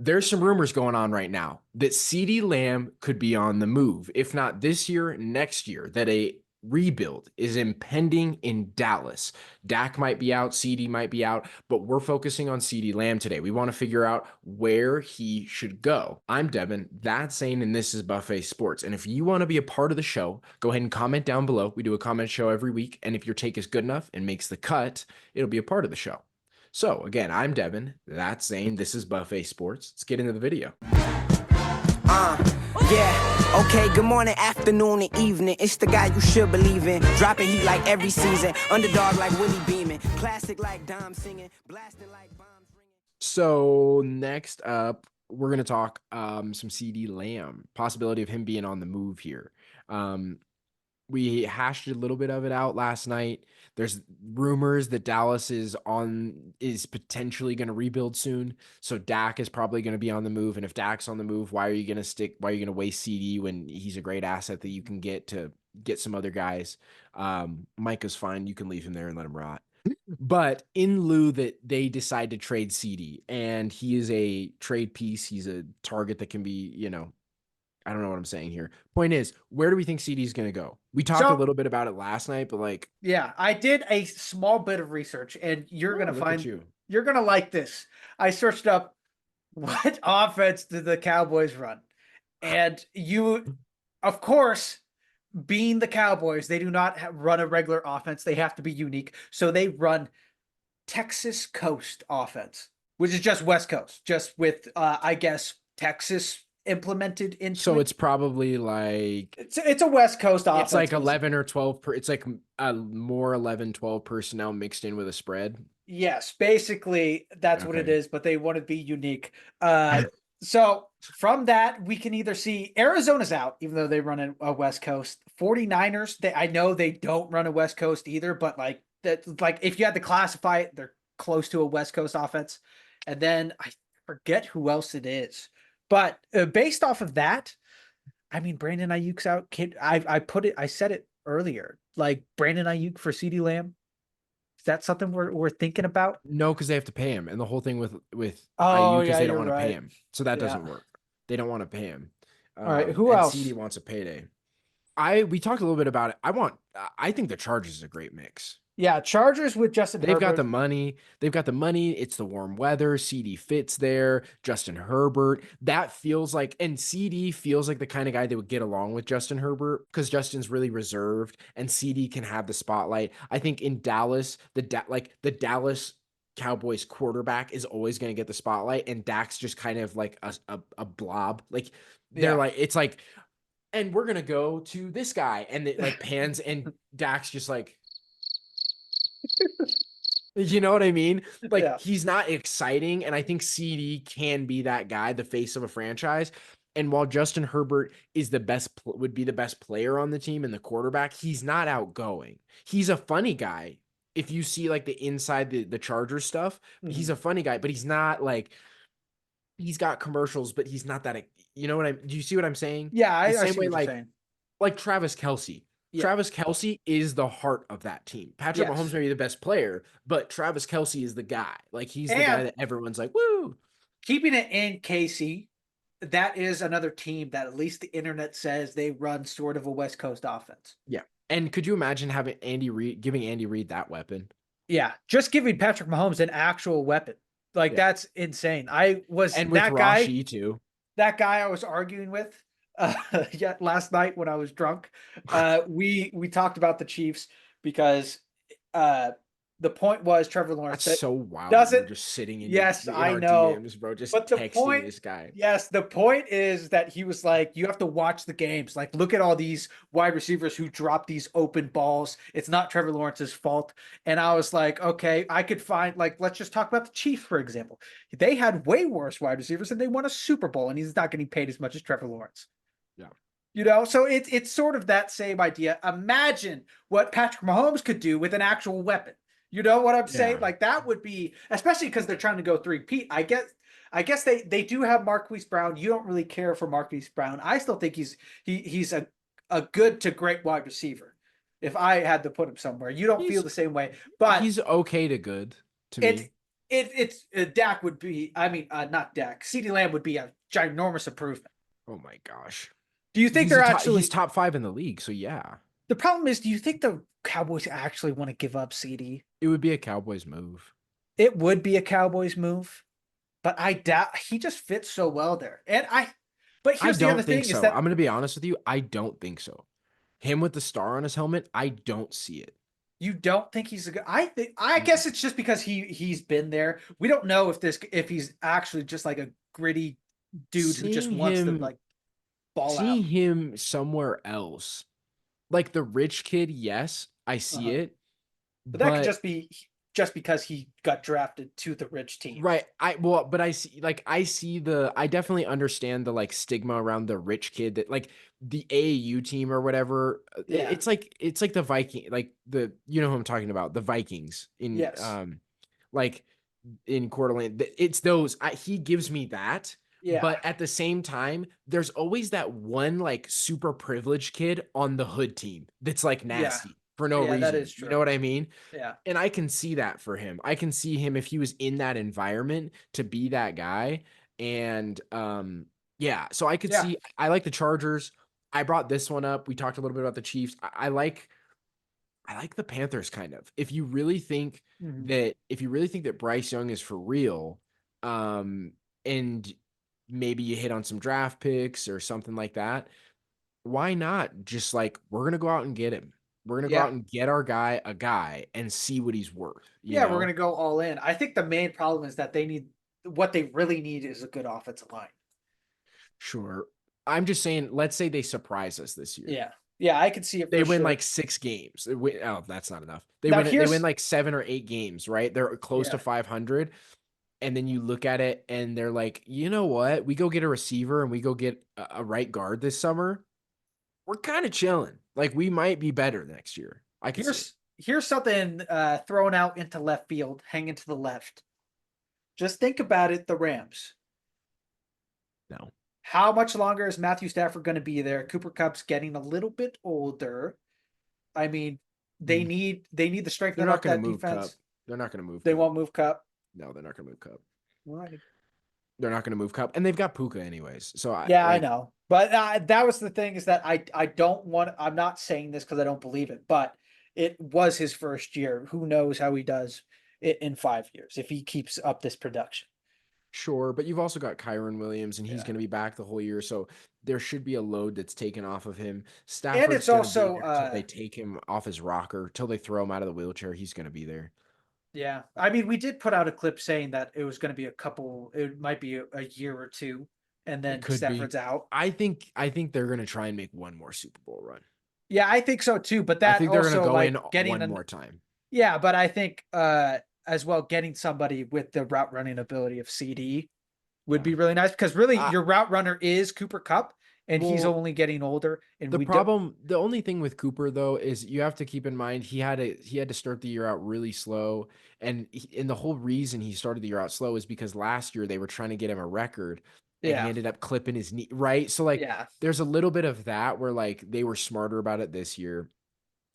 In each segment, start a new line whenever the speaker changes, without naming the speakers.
There's some rumors going on right now that CeeDee Lamb could be on the move, if not this year, next year, that a rebuild is impending in Dallas. Dak might be out, CeeDee might be out, but we're focusing on CeeDee Lamb today. We want to figure out where he should go. I'm Devin, that's Zane, and this is Buffet Sports. And if you want to be a part of the show, go ahead and comment down below. We do a comment show every week, and if your take is good enough and makes the cut, it'll be a part of the show. So again, I'm Devin, that's Zane, this is Buffet Sports. Let's get into the video.
Yeah, okay, good morning, afternoon, and evening. It's the guy you should believe in. Dropping heat like every season. Underdog like Willie Beeman. Classic like Dom singing. Blasting like bombs ringing.
So next up, we're going to talk some CeeDee Lamb, possibility of him being on the move here. We hashed a little bit of it out last night. There's rumors that Dallas is potentially going to rebuild soon. So Dak is probably going to be on the move. And if Dak's on the move, why are you going to waste CeeDee when he's a great asset that you can get some other guys? Micah's fine. You can leave him there and let him rot. But in lieu that they decide to trade CeeDee, and he is a trade piece, he's a target that can be, I don't know what I'm saying here. Point is, where do we think CeeDee is going to go? We talked a little bit about it last night, but
yeah, I did a small bit of research, and you're going to like this. I searched up what offense did the Cowboys run? And you, of course, being the Cowboys, they do not run a regular offense. They have to be unique. So they run Texas Coast offense, which is just West Coast, just with, I guess, Texas implemented into
so
it.
it's probably like
it's a West Coast offense.
It's like 11 or 12 it's like more 11, 12 personnel mixed in with a spread.
Yes, basically that's what it is, but they want to be unique. So from that, we can either see Arizona's out, even though they run a West Coast. 49ers, I know they don't run a West Coast either, but like if you had to classify it, they're close to a West Coast offense. And then I forget who else it is. But based off of that, I mean, Brandon Ayuk's out. I said it earlier, like Brandon Ayuk for CeeDee Lamb. Is that something we're thinking about?
No, because they have to pay him. And the whole thing with
Ayuk
is they don't want to pay him. So that doesn't work. They don't want to pay him.
All right, who else?
CeeDee wants a payday. We talked a little bit about it. I think the Chargers is a great mix.
Yeah, Chargers with Justin Herbert.
They've got the money. It's the warm weather. CeeDee fits there. Justin Herbert. That feels like, and CeeDee feels like the kind of guy that would get along with Justin Herbert because Justin's really reserved and CeeDee can have the spotlight. I think in Dallas, the Dallas Cowboys quarterback is always going to get the spotlight, and Dak's just kind of like a blob. Like they're like, it's like, and we're gonna go to this guy, and it like pans, and Dak's just like. You know what I mean? Like he's not exciting, and I think CeeDee can be that guy, the face of a franchise. And while Justin Herbert is would be the best player on the team and the quarterback, he's not outgoing. He's a funny guy. If you see like the inside the Chargers stuff, he's a funny guy, but he's not like he's got commercials, but he's not that. You know what do you see what I'm saying?
Yeah, I
the
same way
like Travis Kelce. Yeah. Travis Kelce is the heart of that team. Patrick Mahomes may be the best player, but Travis Kelce is the guy. Like he's the guy that everyone's like, woo.
Keeping it in KC, that is another team that at least the internet says they run sort of a West Coast offense.
Yeah. And could you imagine having giving Andy Reid that weapon?
Yeah. Just giving Patrick Mahomes an actual weapon. Like that's insane. And
with
that
guy too.
That guy I was arguing with last night when I was drunk, we talked about the Chiefs because the point was Trevor Lawrence.
That's so wild. You're just sitting in
I know,
DMs, bro, just
but
texting this guy.
Yes, the point is that he was like, you have to watch the games. Like, look at all these wide receivers who drop these open balls. It's not Trevor Lawrence's fault. And I was like, okay, I could find let's just talk about the Chiefs, for example. They had way worse wide receivers and they won a Super Bowl, and he's not getting paid as much as Trevor Lawrence.
Yeah.
So it's sort of that same idea. Imagine what Patrick Mahomes could do with an actual weapon. You know what I'm saying? Like that would be, especially because they're trying to go three-peat. I guess they do have Marquise Brown. You don't really care for Marquise Brown. I still think he's a good to great wide receiver. If I had to put him somewhere, you don't feel the same way. But
he's okay to good to me.
it's Dak would be. I mean, not Dak. CeeDee Lamb would be a ginormous improvement.
Oh my gosh.
Do you think they're
He's
actually?
top 5 in the league, so yeah.
The problem is, do you think the Cowboys actually want to give up CD?
It would be a Cowboys move.
It would be a Cowboys move, but I doubt he just fits so well there. But
I
here's the other
don't think
thing: is
so.
that
I'm going to be honest with you. I don't think so. Him with the star on his helmet, I don't see it.
you don't think he's a good. I guess it's just because he's been there. We don't know if he's actually just like a gritty dude who just
Seeing
wants to
him
like ball out.
seeing him somewhere else, like the rich kid, yes, I see
Uh-huh.
it,
But that could
but
be just because he got drafted to the rich team.
right, but I see I definitely understand the like stigma around the rich kid that like the AAU team or whatever.
Yeah.
It's like the Viking, like the you know who I'm talking about, the Vikings in
Yes.
like in Coeur d'Alene. It's those he gives me that.
Yeah.
But at the same time, there's always that one like super privileged kid on the hood team that's like
Yeah.
nasty for no
Yeah. That
reason.
is
You know
true.
what I mean?
Yeah.
And I can see that for him. I can see him if he was in that environment to be that guy. And yeah, so I could
Yeah.
see I like the Chargers. I brought this one up. We talked a little bit about the Chiefs. I like the Panthers kind of.
Mhm.
If you really think that Bryce Young is for real, and maybe you hit on some draft picks or something like that, why not just like we're gonna go out and get him. We're gonna go
Yeah.
out and get our guy a guy and see what he's worth, you
Yeah. We're
know?
gonna go all in. I think the main problem is that they need what they really need is a good offensive line.
Sure. I'm just saying, let's say they surprise us this year.
Yeah. Yeah. I could see it
They
for
win
sure.
like 6 games. Oh, that's not enough.
Now
They win
here's
like 7 or 8 games, right? They're close to
yeah.
500. And then you look at it and they're like, you know what? We go get a receiver and we go get a right guard this summer. We're kind of chilling. Like we might be better next year. I could see it.
Here's something thrown out into left field, hanging to the left. Just think about it, the Rams.
No.
How much longer is Matthew Stafford going to be there? Cooper Cup's getting a little bit older. I mean,
Mm.
they need to
They're
strengthen
not
up
going to
that
move Cup.
defense.
They're not going to move
They
Cup.
won't move Cup.
No, they're not going to move Cup.
Why?
They're not going to move Cup, and they've got Puka anyways. So
Yeah, I know. But that was the thing is that I don't want. I'm not saying this because I don't believe it, but it was his first year. Who knows how he does it in 5 years if he keeps up this production?
sure, but you've also got Kyron Williams, and he's
Yeah,
going to be back the whole year, so there should be a load that's taken off of him.
and
Stafford's
it's
going to be
also
there till they take him off his rocker, till they throw him out of the wheelchair. He's going to be there.
yeah. I mean, we did put out a clip saying that it was going to be a couple. It might be a year or two, and
It
then
could be.
Stafford's out.
I think they're going to try and make one more Super Bowl run.
Yeah, I think so too. But
I
that
think they're going to
also
go in
like getting
one
an
more time.
yeah, but I think as well getting somebody with the route running ability of CD would
Yeah.
be really nice because really
Uh,
your route runner is Cooper Cup and he's
well,
only getting older and
the only thing with Cooper though is you have to keep in mind he had to start the year out really slow, and the whole reason he started the year out slow is because last year they were trying to get him a record, and he
yeah.
ended up clipping his knee, right? So like
Yeah.
there's a little bit of that where like they were smarter about it this year.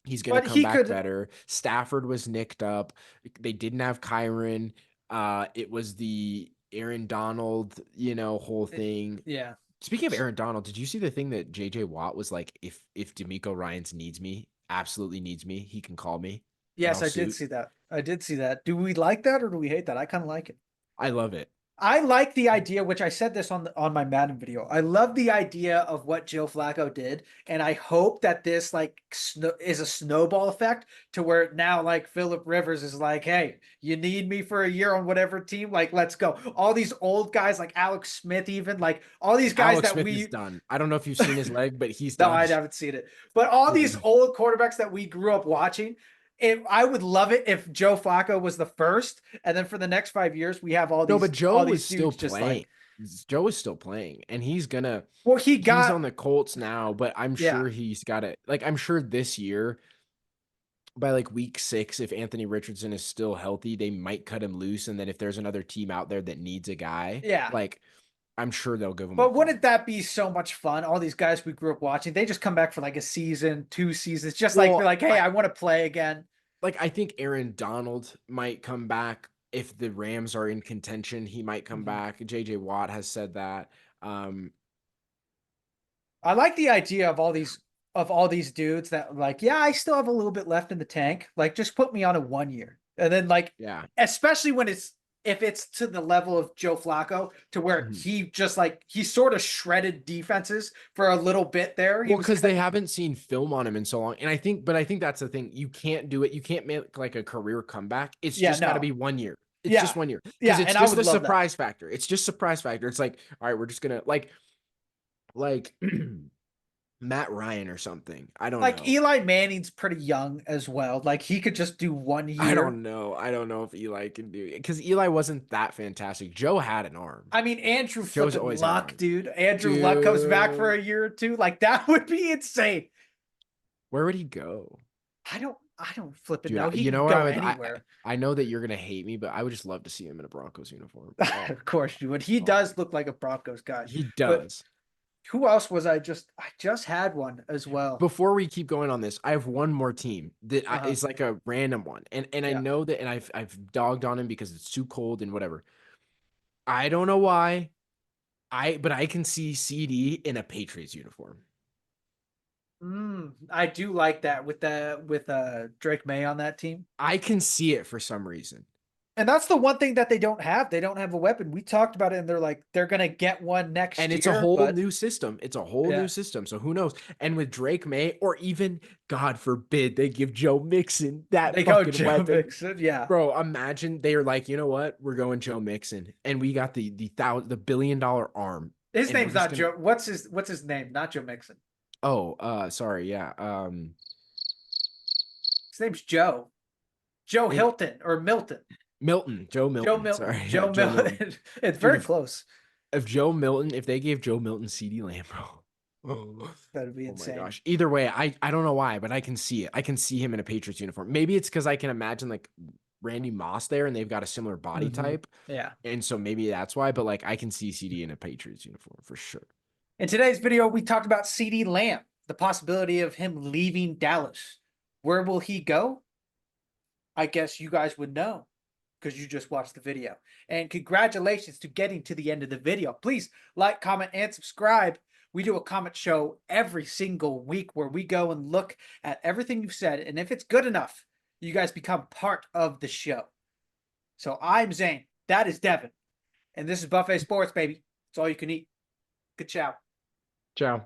He's going to
But
come
he
back
could
better. Stafford was nicked up. They didn't have Kyron. It was the Aaron Donald, whole thing.
yeah.
Speaking of Aaron Donald, did you see the thing that JJ Watt was like, if D'Amico Ryans needs me, absolutely needs me, he can call me and
Yes,
I'll
I did
suit.
see that. I did see that. Do we like that or do we hate that? I kind of like it.
I love it.
I like the idea, which I said this on my Madden video. I love the idea of what Joe Flacco did, and I hope that this like is a snowball effect to where now like Philip Rivers is like, hey, you need me for a year on whatever team, like let's go. All these old guys like Alex Smith, even like all these guys
Alex
that
Smith is
we
done. I don't know if you've seen his leg, but he's
no,
done.
I haven't seen it, but all these old quarterbacks that we grew up watching. I would love it if Joe Flacco was the first, and then for the next 5 years, we have
No, but
all
Joe
these
is still
dudes just
playing.
like
Joe is still playing, and
well,
he's on the Colts now, but I'm
yeah,
sure he's got it. Like I'm sure this year by like week 6, if Anthony Richardson is still healthy, they might cut him loose. And then if there's another team out there that needs a guy,
yeah.
like I'm sure they'll give him a
But
call.
wouldn't that be so much fun? All these guys we grew up watching, they just come back for like a season, 2 seasons, just like be
Well,
like, hey, I want to play again.
I think Aaron Donald might come back if the Rams are in contention, he might come back. JJ Watt has said that.
I like the idea of all these dudes that like, yeah, I still have a little bit left in the tank. Like, just put me on a 1 year. And then like,
Yeah.
especially when if it's to the level of Joe Flacco, to where he just like he sort of shredded defenses for a little bit there.
Well, because they haven't seen film on him in so long. And I think that's the thing. You can't do it. You can't make like a career comeback. It's just got to be 1 year. It's just 1 year. Because it's just the surprise factor. It's just surprise factor. It's like, all right, we're just gonna like Matt Ryan or something. I don't know.
Eli Manning's pretty young as well. Like, he could just do 1 year.
I don't know. I don't know if Eli can do it because Eli wasn't that fantastic. Joe had an arm.
I mean, Andrew Luck, dude. Andrew Luck comes back for a year or two. Like, that would be insane.
Where would he go?
I don't flip it.
Dude,
He
you know
can
what
go anywhere.
I know that you're gonna hate me, but I would just love to see him in a Broncos uniform.
Of course you would. He does look like a Broncos guy.
He does.
Who else was I just had one as well.
Before we keep going on this, I have one more team that is like a random one. And I know that, and I've dogged on him because it's too cold and whatever. I don't know why. But I can see CD in a Patriots uniform.
I do like that with Drake May on that team.
I can see it for some reason.
And that's the one thing that they don't have. They don't have a weapon. We talked about it, and they're like, they're going to get one next year.
And it's a whole new system. It's a whole new system. So who knows? And with Drake May, or even, God forbid, they give Joe Mixon that fucking weapon.
Mixon, yeah.
Bro, imagine they are like, you know what? We're going Joe Mixon. And we got the $1 billion arm.
His name's not Joe. What's his name? Not Joe Mixon.
Oh, sorry. Yeah.
His name's Joe. Joe Hilton or Milton.
Joe Milton. Sorry.
Joe Milton. It's very close.
If they gave Joe Milton CeeDee Lamb, bro.
That'd be insane.
My gosh. Either way, I don't know why, but I can see it. I can see him in a Patriots uniform. Maybe it's because I can imagine like Randy Moss there and they've got a similar body type.
Yeah.
And so maybe that's why, but like I can see CD in a Patriots uniform for sure.
In today's video, we talked about CeeDee Lamb, the possibility of him leaving Dallas. Where will he go? I guess you guys would know, because you just watched the video. And congratulations to getting to the end of the video. Please like, comment, and subscribe. We do a comment show every single week where we go and look at everything you've said. And if it's good enough, you guys become part of the show. So I'm Zane. That is Devin. And this is Buffet Sports, baby. It's all you can eat. Good chow.
Ciao.